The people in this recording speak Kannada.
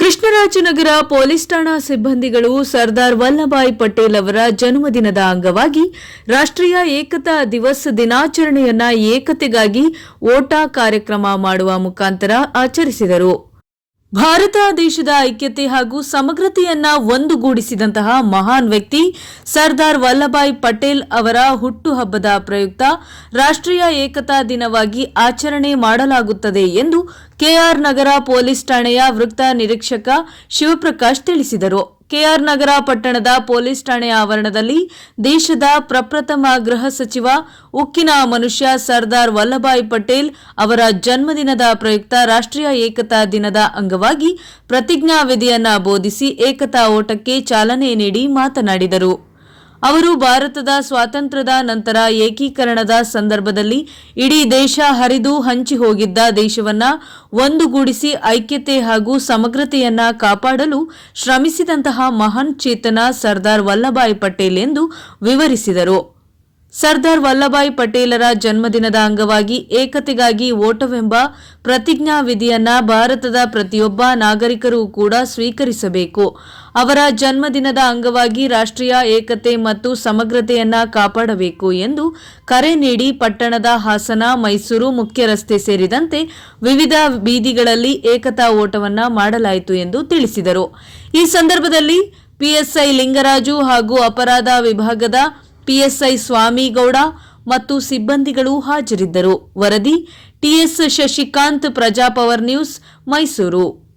ಕೃಷ್ಣರಾಜನಗರ ಪೊಲೀಸ್ ಠಾಣಾ ಸಿಬ್ಬಂದಿಗಳು ಸರ್ದಾರ್ ವಲ್ಲಭಾಯ್ ಪಟೇಲ್ ಅವರ ಜನ್ಮದಿನದ ಅಂಗವಾಗಿ ರಾಷ್ಟ್ರೀಯ ಏಕತಾ ದಿವಸ್ ದಿನಾಚರಣೆಯನ್ನ ಏಕತೆಗಾಗಿ ಓಟ ಕಾರ್ಯಕ್ರಮ ಮಾಡುವ ಮುಖಾಂತರ ಆಚರಿಸಿದರು. ಭಾರತ ದೇಶದ ಐಕ್ಯತೆ ಹಾಗೂ ಸಮಗ್ರತೆಯನ್ನ ಒಂದುಗೂಡಿಸಿದಂತಹ ಮಹಾನ್ ವ್ಯಕ್ತಿ ಸರ್ದಾರ್ ವಲ್ಲಭಾಯ್ ಪಟೇಲ್ ಅವರ ಹುಟ್ಟುಹಬ್ಬದ ಪ್ರಯುಕ್ತ ರಾಷ್ಟ್ರೀಯ ಏಕತಾ ದಿನವಾಗಿ ಆಚರಣೆ ಮಾಡಲಾಗುತ್ತದೆ ಎಂದು ಕೆಆರ್ ನಗರ ಪೊಲೀಸ್ ಠಾಣೆಯ ವೃತ್ತ ನಿರೀಕ್ಷಕ ಶಿವಪ್ರಕಾಶ್ ತಿಳಿಸಿದರು. ಕೆಆರ್ ನಗರ ಪಟ್ಟಣದ ಪೊಲೀಸ್ ಠಾಣೆಯ ಆವರಣದಲ್ಲಿ ದೇಶದ ಪ್ರಪ್ರಥಮ ಗೃಹ ಸಚಿವ ಉಕ್ಕಿನ ಮನುಷ್ಯ ಸರ್ದಾರ್ ವಲ್ಲಭಾಯ್ ಪಟೇಲ್ ಅವರ ಜನ್ಮದಿನದ ಪ್ರಯುಕ್ತ ರಾಷ್ಟ್ರೀಯ ಏಕತಾ ದಿನದ ಅಂಗವಾಗಿ ಪ್ರತಿಜ್ಞಾವಿಧಿಯನ್ನ ಬೋಧಿಸಿ ಏಕತಾ ಓಟಕ್ಕೆ ಚಾಲನೆ ನೀಡಿ ಮಾತನಾಡಿದರು. ಅವರು ಭಾರತದ ಸ್ವಾತಂತ್ರ್ಯದ ನಂತರ ಏಕೀಕರಣದ ಸಂದರ್ಭದಲ್ಲಿ ಇಡೀ ದೇಶ ಹರಿದು ಹಂಚಿ ಹೋಗಿದ್ದ ದೇಶವನ್ನ ಒಂದುಗೂಡಿಸಿ ಐಕ್ಯತೆ ಹಾಗೂ ಸಮಗ್ರತೆಯನ್ನ ಕಾಪಾಡಲು ಶ್ರಮಿಸಿದಂತಹ ಮಹಾನ್ ಚೇತನ ಸರ್ದಾರ್ ವಲ್ಲಭಾಯ್ ಪಟೇಲ್ ಎಂದು ವಿವರಿಸಿದರು. ಸರ್ದಾರ್ ವಲ್ಲಭಾಯ್ ಪಟೇಲರ ಜನ್ಮದಿನದ ಅಂಗವಾಗಿ ಏಕತೆಗಾಗಿ ಓಟವೆಂಬ ಪ್ರತಿಜ್ಞಾವಿಧಿಯನ್ನ ಭಾರತದ ಪ್ರತಿಯೊಬ್ಬ ನಾಗರಿಕರೂ ಕೂಡ ಸ್ವೀಕರಿಸಬೇಕು. ಅವರ ಜನ್ಮದಿನದ ಅಂಗವಾಗಿ ರಾಷ್ಟ್ರೀಯ ಏಕತೆ ಮತ್ತು ಸಮಗ್ರತೆಯನ್ನ ಕಾಪಾಡಬೇಕು ಎಂದು ಕರೆ ನೀಡಿ ಪಟ್ಟಣದ ಹಾಸನ, ಮೈಸೂರು ಮುಖ್ಯ ರಸ್ತೆ ಸೇರಿದಂತೆ ವಿವಿಧ ಬೀದಿಗಳಲ್ಲಿ ಏಕತಾ ಓಟವನ್ನ ಮಾಡಲಾಯಿತು ಎಂದು ತಿಳಿಸಿದರು. ಈ ಸಂದರ್ಭದಲ್ಲಿ ಪಿಎಸ್ಐ ಲಿಂಗರಾಜು ಹಾಗೂ ಅಪರಾಧ ವಿಭಾಗದ ಪಿಎಸ್ಐ ಸ್ವಾಮಿಗೌಡ ಮತ್ತು ಸಿಬ್ಬಂದಿಗಳು ಹಾಜರಿದ್ದರು. ವರದಿ ಟಿಎಸ್ ಶಶಿಕಾಂತ್, ಪ್ರಜಾಪವರ್ ನ್ಯೂಸ್, ಮೈಸೂರು.